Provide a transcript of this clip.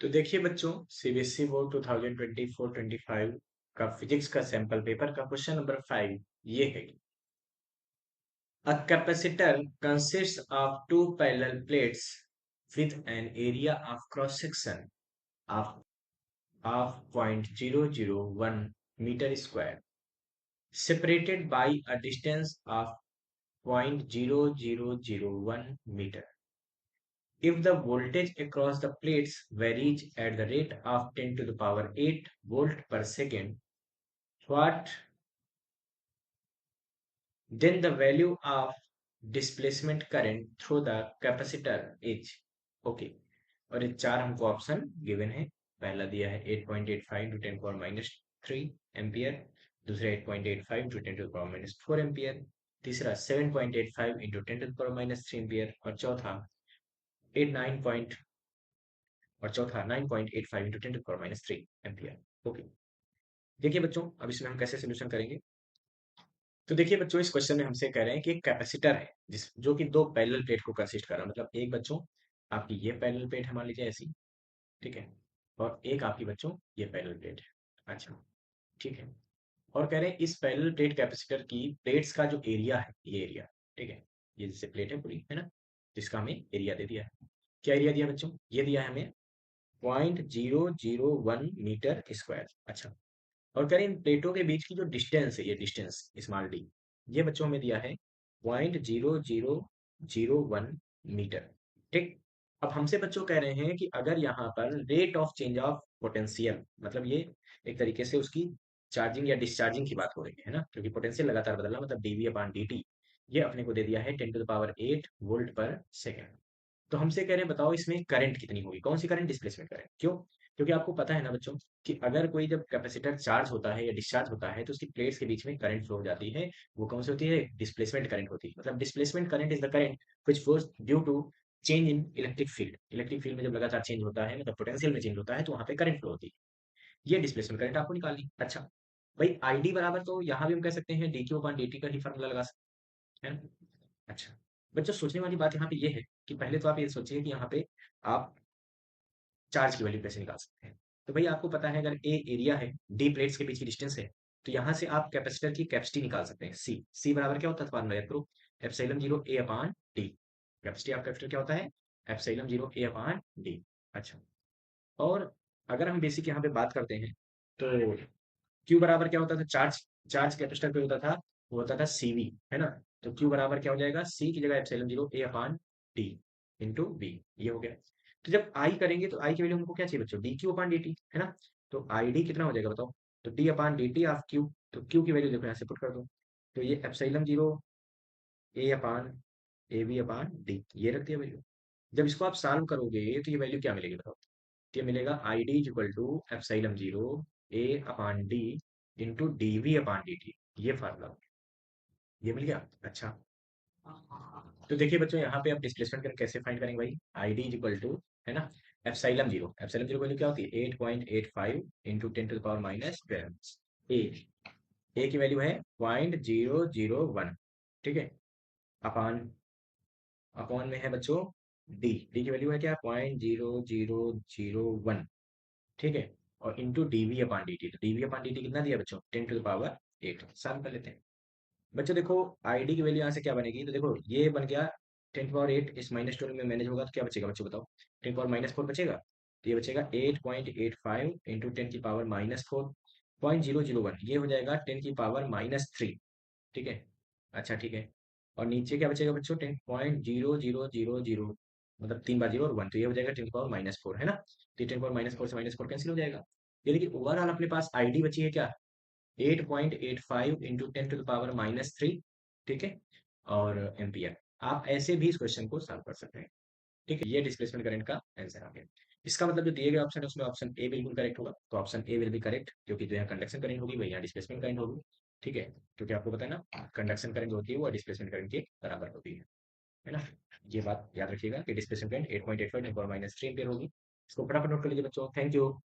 तो देखिए बच्चों, सीबीएसई बोर्ड 2024-25 का फिजिक्स का सैंपल पेपर का क्वेश्चन नंबर 5 ये है कि a capacitor consists of two parallel plates with an area of cross section of 0.001 meter square separated by a distance of 0.0001 meter. If the voltage across the plates varies at the rate of 10 to the power 8 volt per second, what then the value of displacement current through the capacitor is? Okay, और ये चार हमको option given है। पहला दिया है 8.85 into 10 power minus 3 ampere, दूसरा 8.85 into 10 to power minus 4 ampere, तीसरा 7.85 into 10 to power minus 3 ampere, और चौथा 8 9 पॉइंट और चौथा 9.85 into 10 to power minus 3 ampere. Okay, देखिए बच्चों, अब इसमें हम कैसे सोल्यूशन करेंगे। तो देखिए बच्चों, इस क्वेश्चन में हमसे कह रहे हैं कि एक कैपेसिटर है जिस जो कि दो पैरेलल प्लेट को कंसिस्ट कर रहा है। मतलब एक बच्चों आपकी ये पैरेलल प्लेट है, मान लीजिए ऐसी, ठीक है, और एक आपकी बच्चों ये पैरेलल प्लेट है। अच्छा, ठीक है। और कह रहे हैं इस पैरेलल प्लेट कैपेसिटर की प्लेट्स का जो एरिया है, ये एरिया, ठीक है, ये जैसे प्लेट है पूरी, है ना, जिसका हमें एरिया दे दिया है। क्या एरिया दिया बच्चों? ये दिया है हमें 0.001 मीटर स्क्वायर। अच्छा, और कह रहे हैं इन प्लेटों के बीच की जो डिस्टेंस है, ये डिस्टेंस स्मॉल डी, ये बच्चों हमें दिया है 0.0001 मीटर। ठीक। अब हमसे बच्चों कह रहे हैं कि अगर यहाँ पर rate of change of potential, मतलब ये एक तरीके से उसकी चार्जिंग या डिस्चार्जिंग की बात हो रही है ना, क्योंकि पोटेंशियल लगातार बदलना, मतलब डीवी अपॉन dt, ये अपने को दे दिया है 10 टू द पावर 8 वोल्ट पर सेकेंड। तो हमसे कह रहे हैं बताओ इसमें करंट कितनी होगी, कौन सी करंट? Displacement current. क्यों? क्योंकि आपको पता है ना बच्चों कि अगर कोई जब कैपेसिटर चार्ज होता है या डिस्चार्ज होता है तो उसकी प्लेट्स के बीच में करंट फ्लो हो जाती है। वो कौन सी होती है? डिस्प्लेसमेंट करंट होती है। मतलब displacement current is the current which flows due to change in electric field. Electric field में जब लगातार चेंज होता है, मतलब पोटेंशियल में चेंज होता है, तो वहां पे करंट फ्लो होती है। ये डिस्प्लेसमेंट करंट आपको निकालनी। अच्छा भाई, आईडी बराबर, तो यहाँ भी हम कह सकते हैं D Q upon D T का ही फॉर्मूला लगा सकते हैं, है ना। अच्छा, बच्चों सोचने वाली बात यहाँ पे ये है कि पहले तो आप ये सोचिए कि यहाँ पे आप चार्ज की वैल्यू कैसे निकाल सकते हैं। तो भाई आपको पता है, अगर ए एरिया है, डी प्लेट्स के बीच की डिस्टेंस है, तो यहाँ से आप कैपेसिटर की कैपेसिटी निकाल सकते हैं। सी सी बराबर क्या होता है? फॉर्मूला याद करो, epsilon zero A upon D. Capacity of capacitor क्या होता है? Epsilon zero A upon D. अच्छा, और अगर हम बेसिक यहाँ पे बात करते हैं तो क्यू बराबर क्या होता था? चार्ज चार्ज कैपेसिटर पे होता था, वो होता था सीवी, है ना। तो क्यू बराबर क्या हो जाएगा? सी की जगह epsilon zero A upon D into B, ये हो गया। तो जब आई करेंगे तो आई की वैल्यू हमको क्या चाहिए बच्चों? D Q upon D T, है ना। तो आई डी कितना हो जाएगा बताओ? तो D upon D T of Q. तो क्यू की वैल्यू देखो यहाँ से पुट कर दो, तो ये epsilon zero A upon A B upon D, ये रख दिया वैल्यू। जब इसको आप सॉल्व करोगे तो ये वैल्यू क्या मिलेगी बताओ? तो ये मिलेगा I D equal to epsilon zero A upon D into D V upon D T, ये फार्मूला, ये मिल गया। अच्छा, तो देखिए बच्चों, यहाँ पे आप डिस्प्लेसमेंट करके कैसे फाइंड करेंगे भाई? आई डी इक्वल टू, है ना, एप्सिलॉन जीरो वैल्यू क्या होती है? 8.85 into 10 to the power minus 12। A की वैल्यू है 0.001, ठीक है, अपॉन अपॉन में है बच्चों डी, डी की वैल्यू है क्या? 0.0001, ठीक है, और into DV upon D T. तो डीवी अपॉन डी टी कितना दिया बच्चों? 10 टू द पावर 8। सॉल्व कर लेते हैं बच्चों। देखो आईडी की वैल्यू यहाँ से क्या बनेगी, तो देखो ये बन गया 10 पावर 8, इस माइनस 12 में मैनेज होगा तो क्या बचेगा बच्चों बताओ? 10 पावर -4 बचेगा, तो ये बचेगा 8.85 इंटू 10 की पावर -4 0.001, ये हो जाएगा 10 की पावर -3, ठीक है। अच्छा, ठीक है, और नीचे क्या बचेगा बच्चों? 10.0000, मतलब 3 बार 0 और 1, तो ये हो जाएगा 10 की पावर -4, है ना। तो 10 पावर -4 से -4 कैंसिल हो जाएगा। यानी कि ओवरऑल अपने पास आईडी बची है क्या? 8.85 इंटू 10 टू द पावर -3, ठीक है, और एम्पियर। आप ऐसे भी इस क्वेश्चन को सॉल्व कर सकते हैं, ठीक है। ये डिस्प्लेसमेंट करंट का आंसर आ गया। इसका मतलब जो दिए गए ऑप्शन है उसमें ऑप्शन ए बिल्कुल करेक्ट होगा, तो option A will be correct, क्योंकि जो यहाँ कंडक्शन करंट होगी वही यहाँ डिस्प्लेसमेंट करंट होगी, ठीक है। क्योंकि आपको पता है ना, कंडक्शन करंट जो होती है वो डिस्प्लेसमेंट करंट के बराबर होती है ना। ये बात याद रखिएगा कि डिस्प्लेसमेंट करंट 8.85 10 पावर -3 एम्पियर होगी। इसको फटाफट नोट कर लीजिए बच्चों। Thank you.